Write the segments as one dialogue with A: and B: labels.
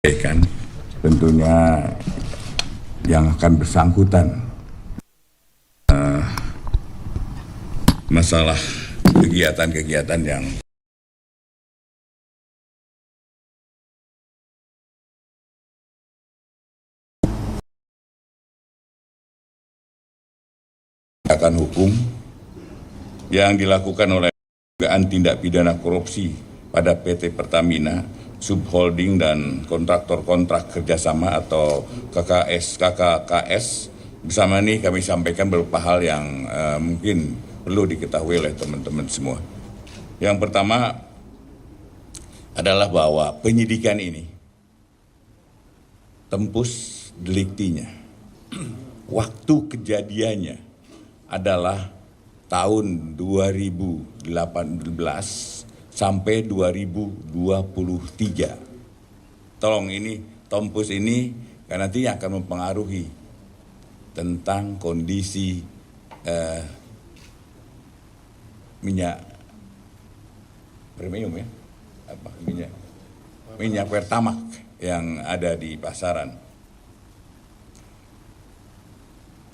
A: Kan tentunya yang akan bersangkutan masalah kegiatan-kegiatan yang akan hukum yang dilakukan oleh dugaan tindak pidana korupsi pada PT Pertamina, subholding dan kontraktor kontrak kerjasama atau KKS. Bersama ini kami sampaikan beberapa hal yang mungkin perlu diketahui oleh teman-teman semua. Yang pertama adalah bahwa penyidikan ini tembus deliktinya. Waktu kejadiannya adalah tahun 2018 sampai 2023. Tolong ini, tembus ini karena nanti akan mempengaruhi tentang kondisi minyak premium ya, minyak Pertamax yang ada di pasaran.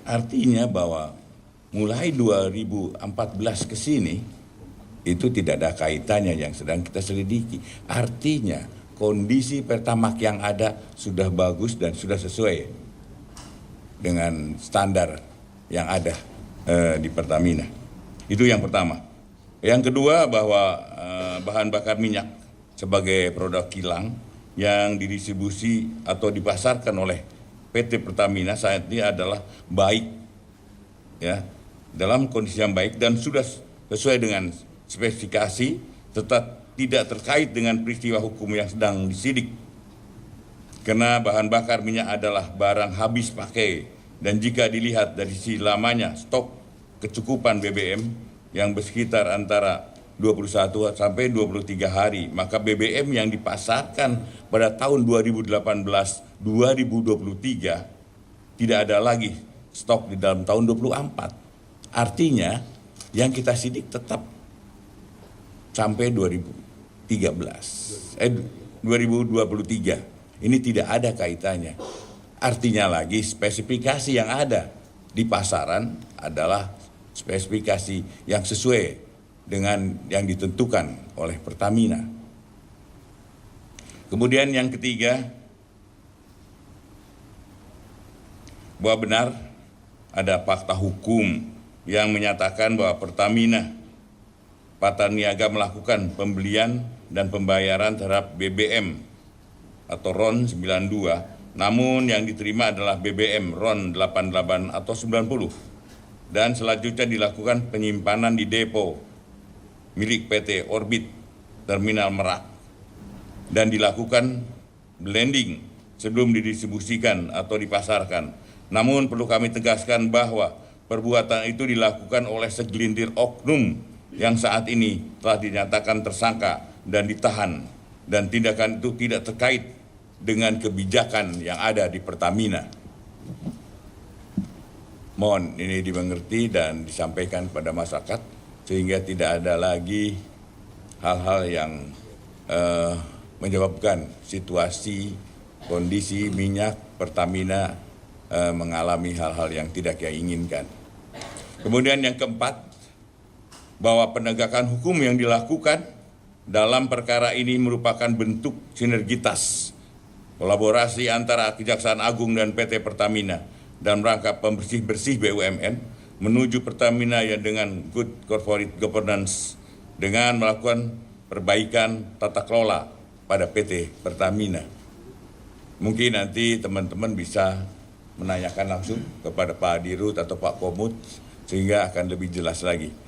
A: Artinya bahwa mulai 2014 ke sini itu tidak ada kaitannya yang sedang kita selidiki. Artinya kondisi Pertamax yang ada sudah bagus dan sudah sesuai dengan standar yang ada di Pertamina. Itu yang pertama. Yang kedua bahwa bahan bakar minyak sebagai produk kilang yang didistribusi atau dipasarkan oleh PT Pertamina saat ini adalah baik, ya, dalam kondisi yang baik dan sudah sesuai dengan spesifikasi, tetap tidak terkait dengan peristiwa hukum yang sedang disidik. Karena bahan bakar minyak adalah barang habis pakai dan jika dilihat dari sisi lamanya stok kecukupan BBM yang bersekitar antara 21 sampai 23 hari, maka BBM yang dipasarkan pada tahun 2018-2023 tidak ada lagi stok di dalam tahun 24. Artinya yang kita sidik tetap sampai 2023. Ini tidak ada kaitannya. Artinya lagi spesifikasi yang ada di pasaran adalah spesifikasi yang sesuai dengan yang ditentukan oleh Pertamina. Kemudian yang ketiga, bahwa benar ada fakta hukum yang menyatakan bahwa Pertamina Patraniaga melakukan pembelian dan pembayaran terhadap BBM atau RON 92, namun yang diterima adalah BBM RON 88 atau 90. Dan selanjutnya dilakukan penyimpanan di depo milik PT Orbit Terminal Merak dan dilakukan blending sebelum didistribusikan atau dipasarkan. Namun perlu kami tegaskan bahwa perbuatan itu dilakukan oleh segelintir oknum yang saat ini telah dinyatakan tersangka dan ditahan, dan tindakan itu tidak terkait dengan kebijakan yang ada di Pertamina. Mohon ini dimengerti dan disampaikan kepada masyarakat sehingga tidak ada lagi hal-hal yang menyebabkan situasi kondisi minyak Pertamina mengalami hal-hal yang tidak kita inginkan. Kemudian yang keempat, bahwa penegakan hukum yang dilakukan dalam perkara ini merupakan bentuk sinergitas kolaborasi antara Kejaksaan Agung dan PT Pertamina dalam rangka pembersih-bersih BUMN menuju Pertamina yang dengan good corporate governance dengan melakukan perbaikan tata kelola pada PT Pertamina. Mungkin nanti teman-teman bisa menanyakan langsung kepada Pak Dirut atau Pak Komut sehingga akan lebih jelas lagi.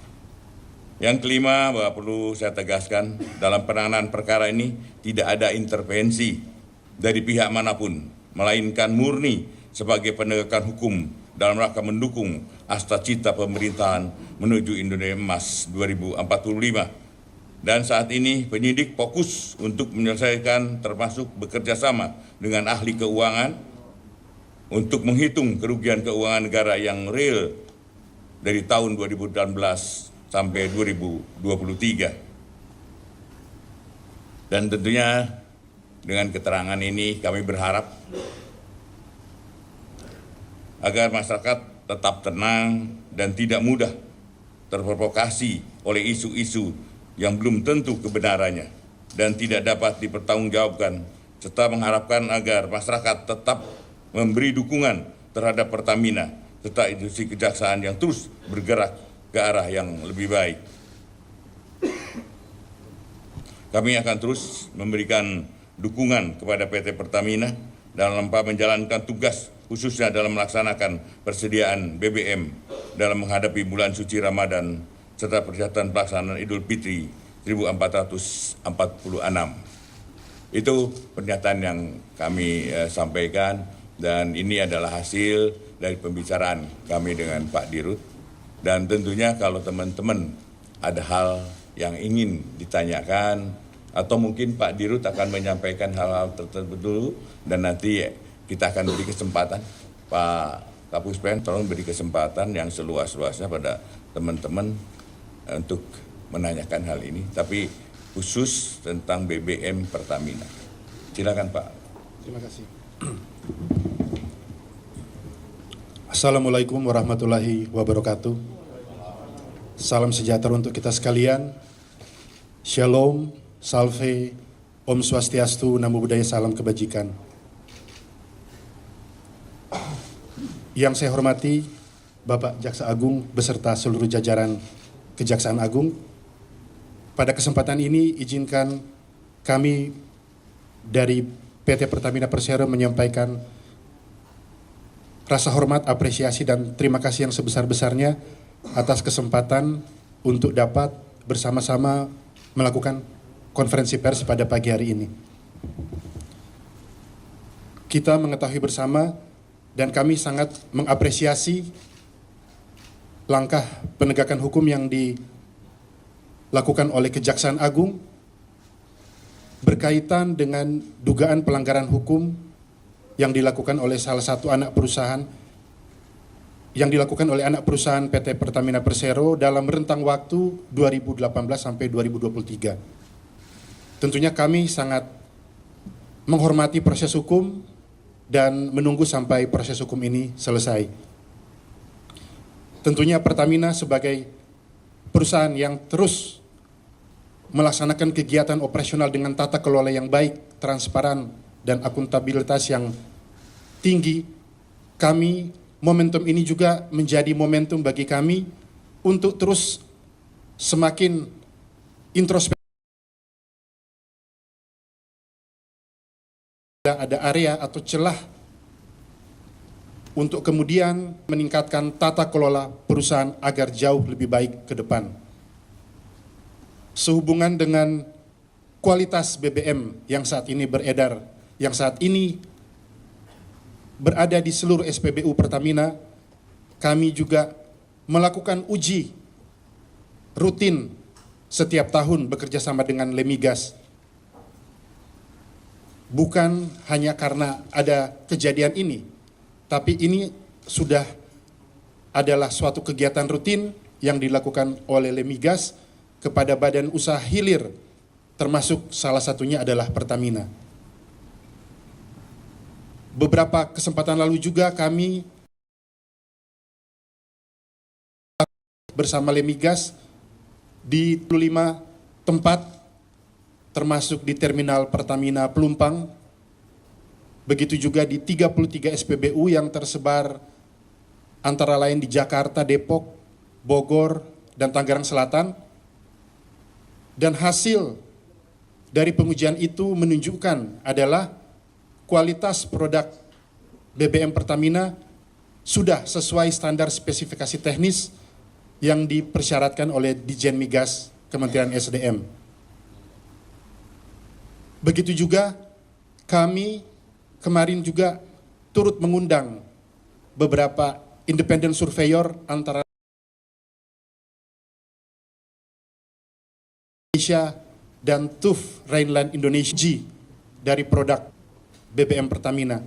A: Yang kelima, bahwa perlu saya tegaskan dalam penanganan perkara ini tidak ada intervensi dari pihak manapun, melainkan murni sebagai penegakan hukum dalam rangka mendukung asta-cita pemerintahan menuju Indonesia Emas 2045. Dan saat ini penyidik fokus untuk menyelesaikan termasuk bekerja sama dengan ahli keuangan untuk menghitung kerugian keuangan negara yang real dari tahun 2018 sampai 2023. Dan tentunya Dengan keterangan ini kami berharap agar masyarakat tetap tenang dan tidak mudah terprovokasi oleh isu-isu yang belum tentu kebenarannya dan tidak dapat dipertanggungjawabkan, serta mengharapkan agar masyarakat tetap memberi dukungan terhadap Pertamina serta institusi kejaksaan yang terus bergerak ke arah yang lebih baik. Kami akan terus memberikan dukungan kepada PT Pertamina dalam menjalankan tugas, khususnya dalam melaksanakan persediaan BBM dalam menghadapi bulan suci Ramadan serta persiapan pelaksanaan Idul Fitri 1446. Itu pernyataan yang kami sampaikan, dan ini adalah hasil dari pembicaraan kami dengan Pak Dirut. Dan tentunya kalau teman-teman ada hal yang ingin ditanyakan, atau mungkin Pak Dirut akan menyampaikan hal-hal tertentu dulu, dan nanti kita akan beri kesempatan, Pak Kapuspen, tolong beri kesempatan yang seluas-luasnya pada teman-teman untuk menanyakan hal ini, tapi khusus tentang BBM Pertamina. Silakan Pak.
B: Terima kasih. Assalamualaikum warahmatullahi wabarakatuh. Salam sejahtera untuk kita sekalian. Shalom, salve, Om Swastiastu, Namo Buddhaya, salam kebajikan. Yang saya hormati Bapak Jaksa Agung beserta seluruh jajaran Kejaksaan Agung, pada kesempatan ini izinkan kami dari PT Pertamina Persero menyampaikan rasa hormat, apresiasi, dan terima kasih yang sebesar-besarnya atas kesempatan untuk dapat bersama-sama melakukan konferensi pers pada pagi hari ini. Kita mengetahui bersama dan kami sangat mengapresiasi langkah penegakan hukum yang dilakukan oleh Kejaksaan Agung berkaitan dengan dugaan pelanggaran hukum yang dilakukan oleh salah satu anak perusahaan PT Pertamina Persero dalam rentang waktu 2018 sampai 2023. Tentunya kami sangat menghormati proses hukum dan menunggu sampai proses hukum ini selesai. Tentunya Pertamina sebagai perusahaan yang terus melaksanakan kegiatan operasional dengan tata kelola yang baik, transparan, dan akuntabilitas yang tinggi, momentum ini juga menjadi momentum bagi kami untuk terus semakin introspeksi. Ada area atau celah untuk kemudian meningkatkan tata kelola perusahaan agar jauh lebih baik ke depan. Sehubungan dengan kualitas BBM yang saat ini beredar, yang saat ini berada di seluruh SPBU Pertamina, kami juga melakukan uji rutin setiap tahun bekerja sama dengan Lemigas. Bukan hanya karena ada kejadian ini, tapi ini sudah adalah suatu kegiatan rutin yang dilakukan oleh Lemigas kepada badan usaha hilir, termasuk salah satunya adalah Pertamina. Beberapa kesempatan lalu juga kami bersama Lemigas di 25 tempat, termasuk di Terminal Pertamina Pelumpang, begitu juga di 33 SPBU yang tersebar antara lain di Jakarta, Depok, Bogor, dan Tangerang Selatan. Dan hasil dari pengujian itu menunjukkan adalah kualitas produk BBM Pertamina sudah sesuai standar spesifikasi teknis yang dipersyaratkan oleh Ditjen Migas Kementerian SDM. Begitu juga kami kemarin juga turut mengundang beberapa independent surveyor antara Indonesia dan TÜV Rheinland Indonesia dari produk BBM Pertamina.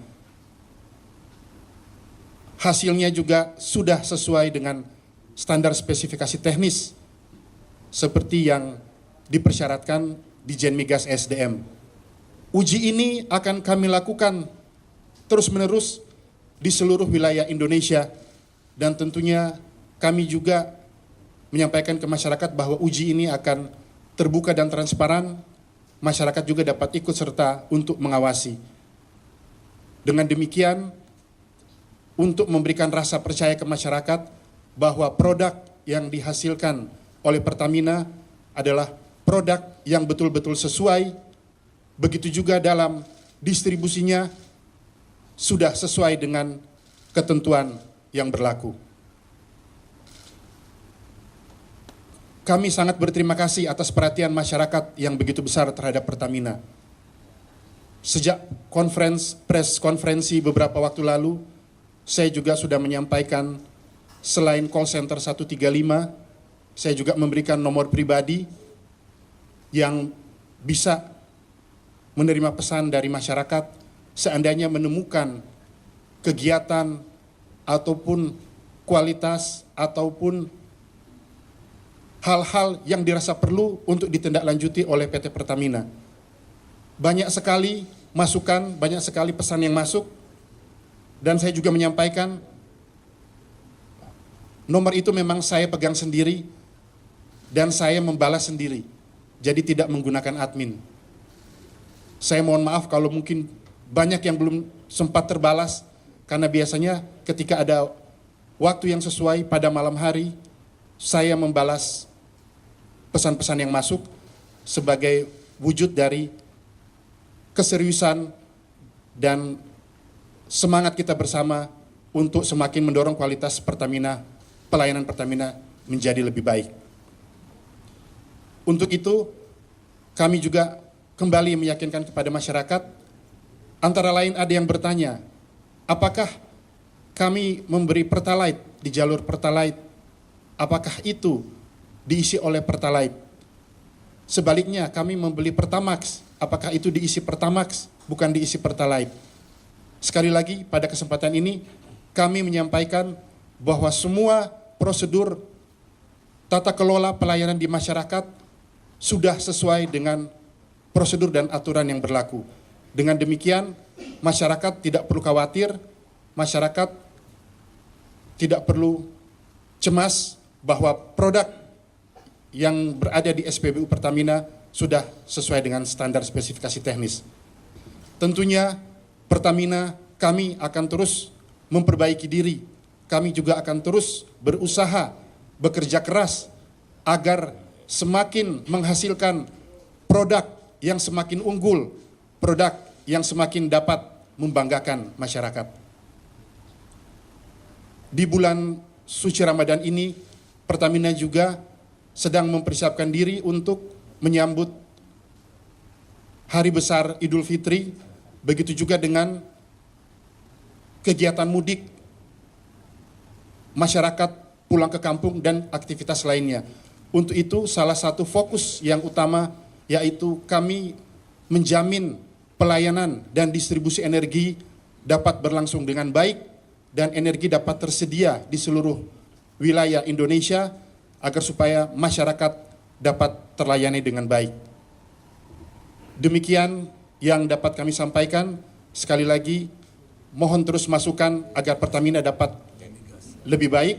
B: Hasilnya juga sudah sesuai dengan standar spesifikasi teknis seperti yang dipersyaratkan Ditjen Migas SDM. Uji ini akan kami lakukan terus-menerus di seluruh wilayah Indonesia, dan tentunya kami juga menyampaikan ke masyarakat bahwa uji ini akan terbuka dan transparan. Masyarakat juga dapat ikut serta untuk mengawasi. Dengan demikian, untuk memberikan rasa percaya ke masyarakat bahwa produk yang dihasilkan oleh Pertamina adalah produk yang betul-betul sesuai, begitu juga dalam distribusinya sudah sesuai dengan ketentuan yang berlaku. Kami sangat berterima kasih atas perhatian masyarakat yang begitu besar terhadap Pertamina. Sejak press konferensi beberapa waktu lalu, saya juga sudah menyampaikan selain call center 135, saya juga memberikan nomor pribadi yang bisa menerima pesan dari masyarakat seandainya menemukan kegiatan ataupun kualitas ataupun hal-hal yang dirasa perlu untuk ditindaklanjuti oleh PT Pertamina. Banyak sekali masukan, banyak sekali pesan yang masuk, dan saya juga menyampaikan nomor itu memang saya pegang sendiri dan saya membalas sendiri, jadi tidak menggunakan admin. Saya mohon maaf kalau mungkin banyak yang belum sempat terbalas, karena biasanya ketika ada waktu yang sesuai pada malam hari, saya membalas pesan-pesan yang masuk sebagai wujud dari keseriusan dan semangat kita bersama untuk semakin mendorong kualitas Pertamina, pelayanan Pertamina menjadi lebih baik. Untuk itu, kami juga kembali meyakinkan kepada masyarakat, antara lain ada yang bertanya, apakah kami memberi Pertalite di jalur Pertalite, apakah itu diisi oleh Pertalite? Sebaliknya, kami membeli Pertamax, apakah itu diisi Pertamax, bukan diisi Pertalite? Sekali lagi, pada kesempatan ini, kami menyampaikan bahwa semua prosedur tata kelola pelayanan di masyarakat sudah sesuai dengan prosedur dan aturan yang berlaku. Dengan demikian, masyarakat tidak perlu khawatir, masyarakat tidak perlu cemas bahwa produk yang berada di SPBU Pertamina sudah sesuai dengan standar spesifikasi teknis. Tentunya Pertamina, kami akan terus memperbaiki diri. Kami juga akan terus berusaha, bekerja keras agar semakin menghasilkan produk yang semakin unggul, produk yang semakin dapat membanggakan masyarakat. Di bulan suci Ramadan ini, Pertamina juga sedang mempersiapkan diri untuk menyambut Hari Besar Idul Fitri, begitu juga dengan kegiatan mudik masyarakat pulang ke kampung dan aktivitas lainnya. Untuk itu, salah satu fokus yang utama yaitu kami menjamin pelayanan dan distribusi energi dapat berlangsung dengan baik dan energi dapat tersedia di seluruh wilayah Indonesia agar supaya masyarakat dapat terlayani dengan baik. Demikian yang dapat kami sampaikan. Sekali lagi, mohon terus masukan agar Pertamina dapat lebih baik.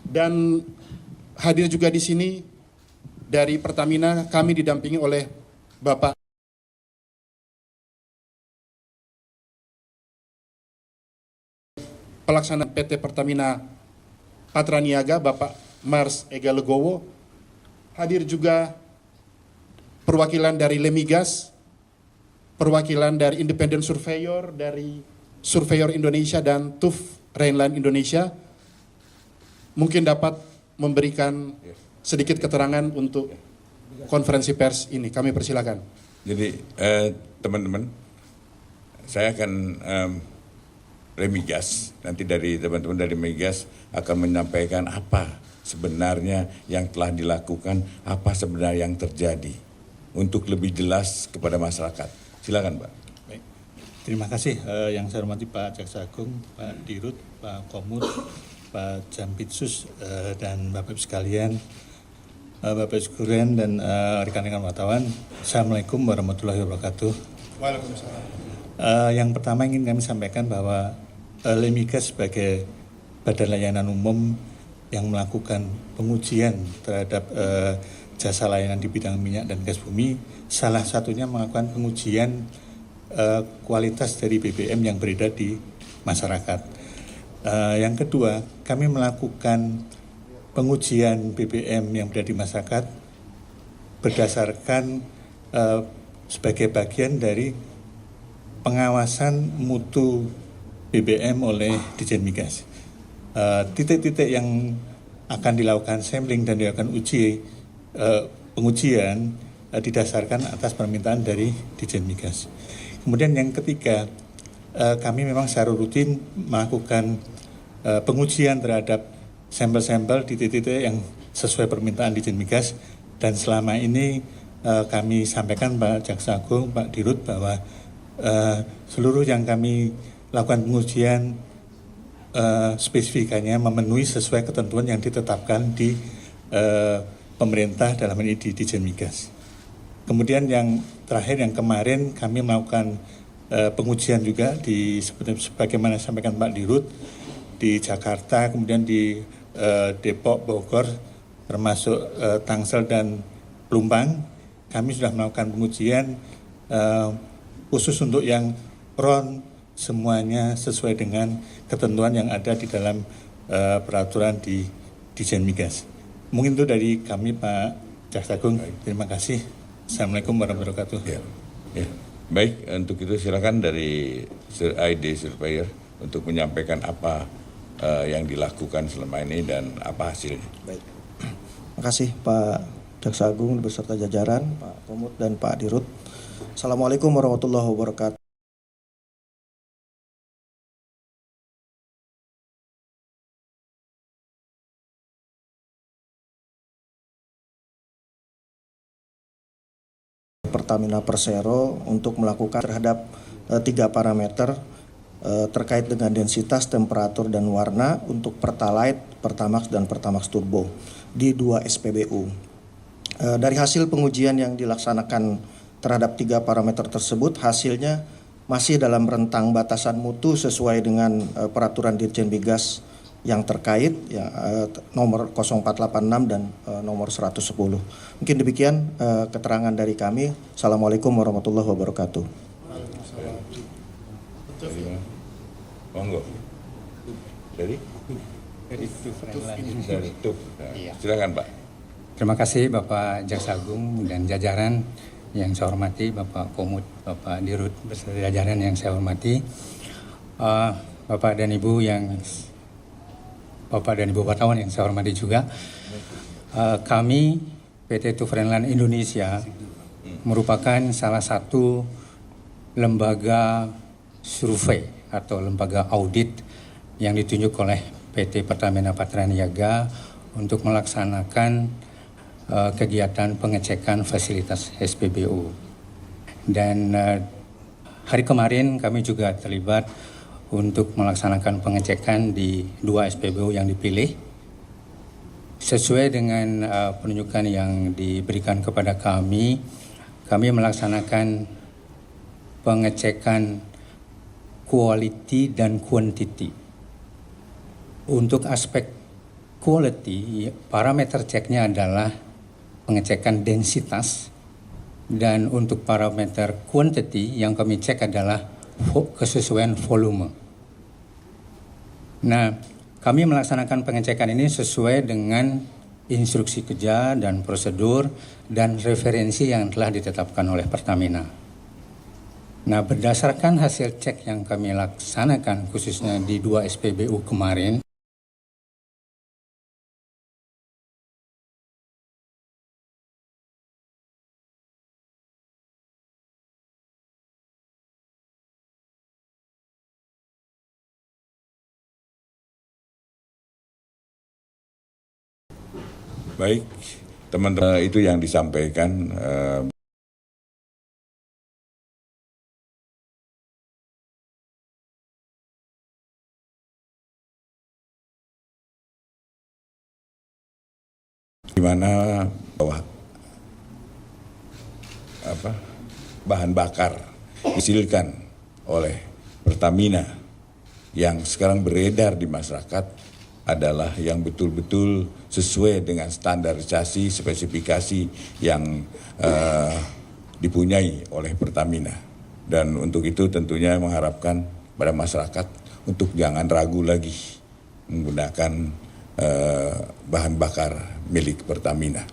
B: Dan hadir juga di sini dari Pertamina, kami didampingi oleh Bapak Pelaksana PT Pertamina Patraniaga, Bapak Mars Ega Legowo. Hadir juga perwakilan dari Lemigas, perwakilan dari Independent Surveyor, dari Surveyor Indonesia dan TUV Rhineland Indonesia. Mungkin dapat memberikan sedikit keterangan untuk konferensi pers ini. Kami persilakan.
A: Jadi teman-teman, saya akan Remigas, nanti dari teman-teman dari Migas akan menyampaikan apa sebenarnya yang telah dilakukan, apa sebenarnya yang terjadi untuk lebih jelas kepada masyarakat. Silakan, Pak.
C: Baik. Terima kasih yang saya hormati Pak Jaksa Agung, Pak Dirut, Pak Komut, Pak Jampitsus, dan Bapak Ibu sekalian. Bapak Sekuren dan rekan-rekan wartawan. Assalamualaikum warahmatullahi wabarakatuh.
B: Waalaikumsalam.
C: Yang pertama ingin kami sampaikan bahwa Lemigas sebagai badan layanan umum yang melakukan pengujian terhadap jasa layanan di bidang minyak dan gas bumi, salah satunya melakukan pengujian kualitas dari BBM yang beredar di masyarakat. Yang kedua, kami melakukan pengujian BBM yang berada di masyarakat berdasarkan sebagai bagian dari pengawasan mutu BBM oleh Ditjen Migas. Titik-titik yang akan dilakukan sampling dan dilakukan pengujian didasarkan atas permintaan dari Ditjen Migas. Kemudian yang ketiga, kami memang secara rutin melakukan pengujian terhadap sampel-sampel di titik-titik yang sesuai permintaan Ditjen Migas, dan selama ini kami sampaikan Pak Jaksa Agung, Pak Dirut, bahwa seluruh yang kami lakukan pengujian spesifikasinya memenuhi sesuai ketentuan yang ditetapkan di pemerintah, dalam ini di Ditjen Migas. Kemudian yang terakhir, yang kemarin kami melakukan pengujian juga sebagaimana sampaikan Pak Dirut di Jakarta, kemudian di Depok, Bogor, termasuk Tangsel dan Pelumpang. Kami sudah melakukan pengujian khusus untuk yang RON, semuanya sesuai dengan ketentuan yang ada di dalam peraturan di Ditjen Migas. Mungkin itu dari kami, Pak Jaksa Agung. Terima kasih. Assalamualaikum warahmatullahi wabarakatuh.
A: Ya. Baik, untuk itu silakan dari ID Surveyor untuk menyampaikan apa yang dilakukan selama ini dan apa hasilnya.
D: Baik. Terima kasih Pak Jaksa Agung beserta jajaran, Pak Komut dan Pak Dirut. Assalamualaikum warahmatullahi wabarakatuh. Pertamina Persero untuk melakukan terhadap 3 parameter terkait dengan densitas, temperatur, dan warna untuk Pertalite, Pertamax, dan Pertamax Turbo di 2 SPBU. Dari hasil pengujian yang dilaksanakan terhadap 3 parameter tersebut, hasilnya masih dalam rentang batasan mutu sesuai dengan peraturan Ditjen Migas yang terkait, ya, nomor 0486 dan nomor 110. Mungkin demikian keterangan dari kami. Assalamualaikum warahmatullahi wabarakatuh.
A: Monggo. Dari TUP. Silakan Pak.
E: Terima kasih Bapak Jaksa Agung dan jajaran yang saya hormati, Bapak Komut, Bapak Dirut beserta jajaran yang saya hormati, Bapak dan Ibu wartawan yang saya hormati juga. Kami PT Tufrenland Indonesia merupakan salah satu lembaga survei atau lembaga audit yang ditunjuk oleh PT Pertamina Patraniaga untuk melaksanakan kegiatan pengecekan fasilitas SPBU. Dan hari kemarin kami juga terlibat untuk melaksanakan pengecekan di 2 SPBU yang dipilih. Sesuai dengan penunjukan yang diberikan kepada kami melaksanakan pengecekan quality dan quantity. Untuk aspek quality, parameter ceknya adalah pengecekan densitas, dan untuk parameter quantity yang kami cek adalah kesesuaian volume. Nah, kami melaksanakan pengecekan ini sesuai dengan instruksi kerja dan prosedur dan referensi yang telah ditetapkan oleh Pertamina. Nah, berdasarkan hasil cek yang kami laksanakan khususnya di 2 SPBU kemarin,
A: Baik, teman-teman, itu yang disampaikan di mana bahwa bahan bakar dihasilkan oleh Pertamina yang sekarang beredar di masyarakat adalah yang betul-betul sesuai dengan standarisasi spesifikasi yang dipunyai oleh Pertamina. Dan untuk itu tentunya mengharapkan pada masyarakat untuk jangan ragu lagi menggunakan bahan bakar milik Pertamina.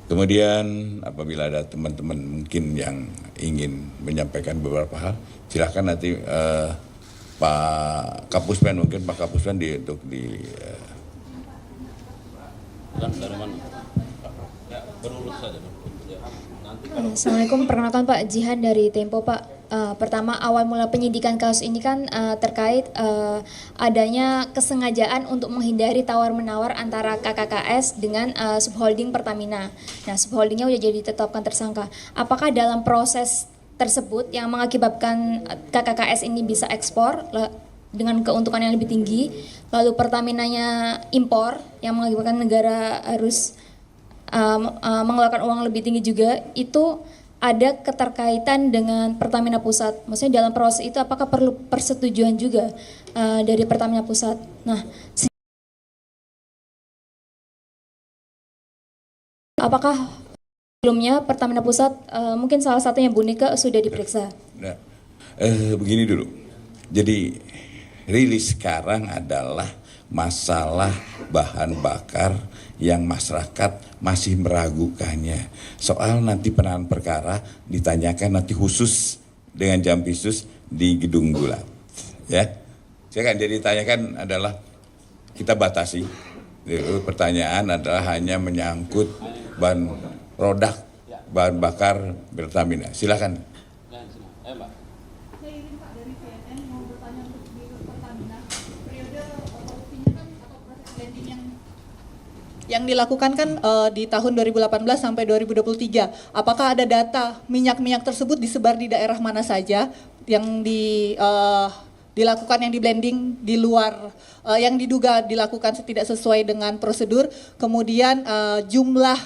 A: Kemudian apabila ada teman-teman mungkin yang ingin menyampaikan beberapa hal, silakan nanti Pak Kapuspen, mungkin Pak Kapuspen untuk di
F: dari mana? Ya, berurut saja.
G: Assalamualaikum, perkenalkan Pak Jihan dari Tempo Pak. Pertama, awal mula penyidikan kasus ini kan terkait adanya kesengajaan untuk menghindari tawar-menawar antara KKKS dengan subholding Pertamina. Nah, subholdingnya udah jadi ditetapkan tersangka. Apakah dalam proses tersebut yang mengakibatkan KKKS ini bisa ekspor dengan keuntungan yang lebih tinggi, lalu Pertaminanya impor yang mengakibatkan negara harus mengeluarkan uang lebih tinggi juga, itu ada keterkaitan dengan Pertamina Pusat. Maksudnya dalam proses itu apakah perlu persetujuan juga dari Pertamina Pusat? Nah, apakah sebelumnya Pertamina Pusat mungkin salah satunya Bu Nika sudah diperiksa?
A: Nah, begini dulu. Jadi rilis sekarang adalah masalah bahan bakar yang masyarakat masih meragukannya. Soal nanti penanganan perkara ditanyakan nanti khusus dengan jam khusus di Gedung Gulat. Ya, saya kan jadi ditanyakan adalah kita batasi. Pertanyaan adalah hanya menyangkut produk bahan bakar Pertamina. Silakan.
H: Saya ingin Pak dari CNN mau bertanya untuk di Pertamina, periode korupsinya kan atau proses blending yang dilakukan kan di tahun 2018 sampai 2023. Apakah ada data minyak-minyak tersebut disebar di daerah mana saja yang dilakukan, yang di blending di luar yang diduga dilakukan tidak sesuai dengan prosedur, kemudian jumlah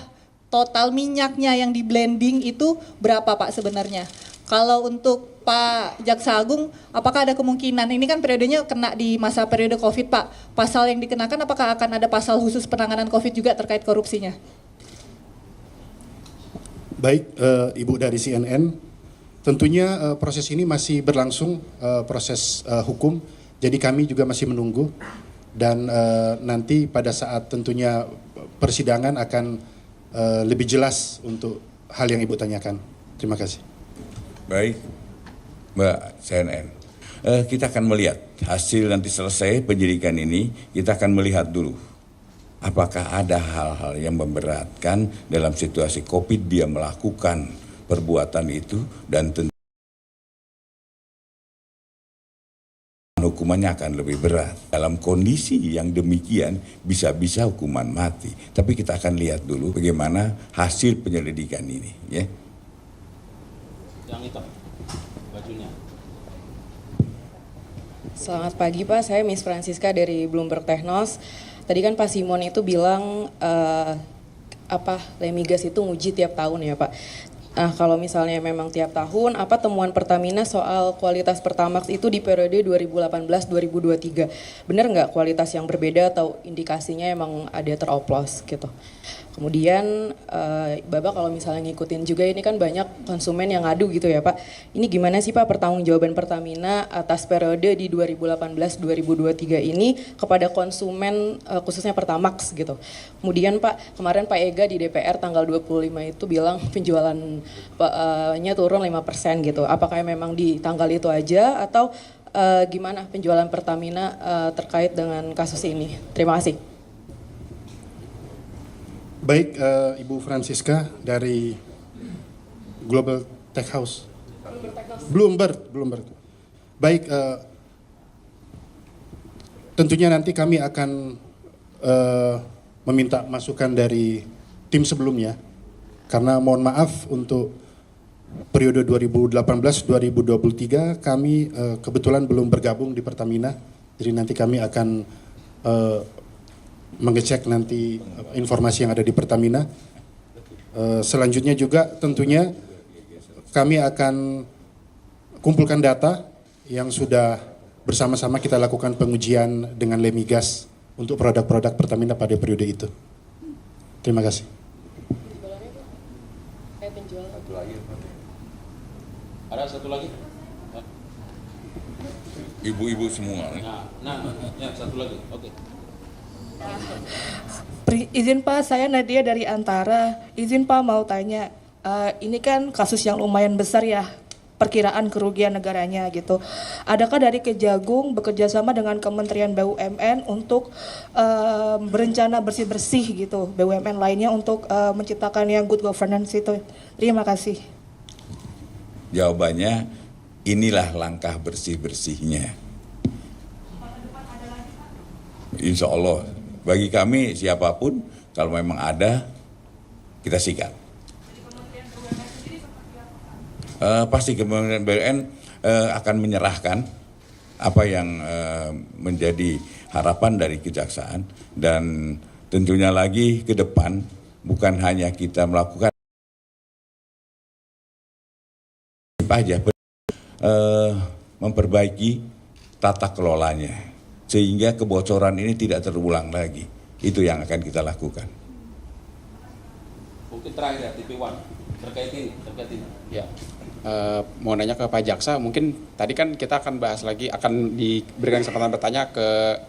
H: total minyaknya yang di blending itu berapa Pak sebenarnya? Kalau untuk Pak Jaksa Agung, apakah ada kemungkinan, ini kan periodenya kena di masa periode COVID Pak, pasal yang dikenakan apakah akan ada pasal khusus penanganan COVID juga terkait korupsinya?
B: Baik, Ibu dari CNN, tentunya proses ini masih berlangsung, proses hukum, jadi kami juga masih menunggu, dan nanti pada saat tentunya persidangan akan lebih jelas untuk hal yang Ibu tanyakan. Terima kasih.
A: Baik, Mbak CNN. Kita akan melihat hasil nanti selesai penyidikan ini, kita akan melihat dulu apakah ada hal-hal yang memberatkan dalam situasi COVID dia melakukan perbuatan itu, dan tentu hukumannya akan lebih berat. Dalam kondisi yang demikian bisa-bisa hukuman mati. Tapi kita akan lihat dulu bagaimana hasil penyelidikan ini, ya.
F: Yang itu, bajunya.
I: Selamat pagi Pak, saya Miss Francisca dari Bloomberg Technos. Tadi kan Pak Simon itu bilang Lemigas itu nguji tiap tahun ya Pak. Nah kalau misalnya memang tiap tahun, apa temuan Pertamina soal kualitas Pertamax itu di periode 2018-2023? Benar nggak kualitas yang berbeda atau indikasinya emang ada teroplos gitu? Kemudian Bapak kalau misalnya ngikutin juga ini kan banyak konsumen yang ngadu gitu ya Pak. Ini gimana sih Pak pertanggungjawaban Pertamina atas periode di 2018-2023 ini kepada konsumen khususnya Pertamax gitu. Kemudian Pak, kemarin Pak Ega di DPR tanggal 25 itu bilang penjualannya turun 5% gitu. Apakah memang di tanggal itu aja atau gimana penjualan Pertamina terkait dengan kasus ini? Terima kasih.
B: Baik, Ibu Francisca dari Global Tech House. Bloomberg. Baik, tentunya nanti kami akan meminta masukan dari tim sebelumnya, karena mohon maaf untuk periode 2018-2023 kami kebetulan belum bergabung di Pertamina, jadi nanti kami akan mengecek nanti informasi yang ada di Pertamina. Selanjutnya juga tentunya kami akan kumpulkan data yang sudah bersama-sama kita lakukan pengujian dengan Lemigas untuk produk-produk Pertamina pada periode itu. Terima kasih.
F: Ada satu lagi?
A: Ibu-ibu semua.
F: Ya satu lagi. Oke.
J: Izin Pak, saya Nadia dari Antara. Izin Pak mau tanya, ini kan kasus yang lumayan besar ya, perkiraan kerugian negaranya gitu. Adakah dari Kejagung bekerjasama dengan Kementerian BUMN untuk berencana bersih-bersih gitu, BUMN lainnya untuk menciptakan yang good governance itu? Terima kasih.
A: Jawabannya, inilah langkah bersih-bersihnya. Insya Allah, bagi kami siapapun, kalau memang ada, kita sikat. Pasti Kementerian BUMN akan menyerahkan apa yang menjadi harapan dari kejaksaan, dan tentunya lagi ke depan bukan hanya kita melakukan aja, memperbaiki tata kelolanya sehingga kebocoran ini tidak terulang lagi. Itu yang akan kita lakukan.
F: Mungkin terakhir ya, TV1 terkait ini.
K: Ya, mau nanya ke Pak Jaksa, mungkin tadi kan kita akan bahas lagi, akan diberikan kesempatan bertanya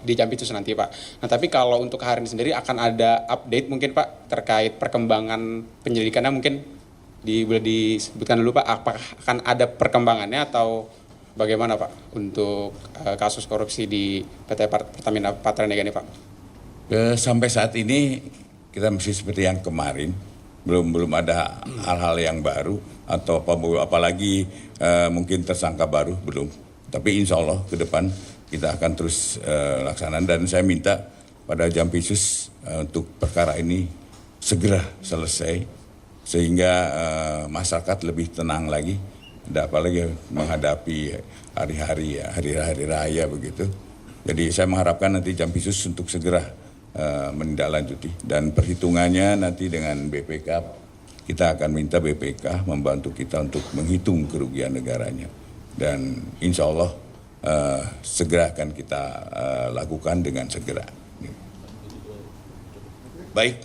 K: di Jampitsus nanti Pak. Nah tapi kalau untuk hari ini sendiri akan ada update mungkin Pak terkait perkembangan penyelidikannya, mungkin boleh disebutkan dulu Pak, apakah akan ada perkembangannya atau bagaimana Pak untuk kasus korupsi di PT Pertamina Patraniaga ini Pak?
A: Sampai saat ini kita masih seperti yang kemarin, belum ada hal-hal yang baru atau apalagi mungkin tersangka baru, belum. Tapi insya Allah ke depan kita akan terus laksanakan, dan saya minta pada Jampitsus untuk perkara ini segera selesai sehingga masyarakat lebih tenang lagi, apalagi menghadapi hari-hari raya begitu. Jadi saya mengharapkan nanti Jampitsus untuk segera menindaklanjuti, dan perhitungannya nanti dengan BPK, kita akan minta BPK membantu kita untuk menghitung kerugian negaranya, dan insya Allah segera akan kita lakukan dengan segera. Baik,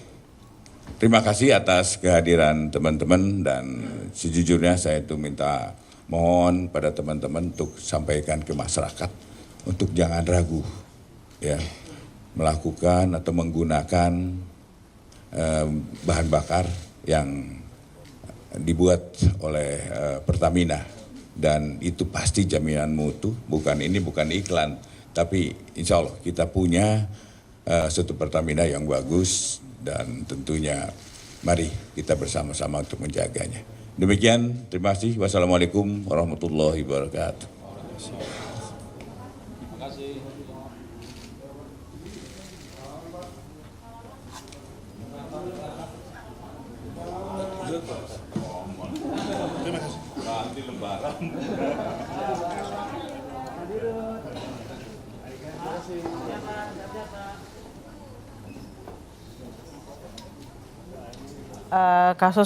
A: terima kasih atas kehadiran teman-teman, dan sejujurnya saya itu minta mohon pada teman-teman untuk sampaikan ke masyarakat untuk jangan ragu ya melakukan atau menggunakan bahan bakar yang dibuat oleh Pertamina, dan itu pasti jaminan mutu. Bukan iklan, tapi insya Allah kita punya suatu Pertamina yang bagus, dan tentunya mari kita bersama-sama untuk menjaganya. Demikian, terima kasih. Wassalamualaikum warahmatullahi wabarakatuh.
F: Terima kasih. Nanti lebaran.
L: Kasus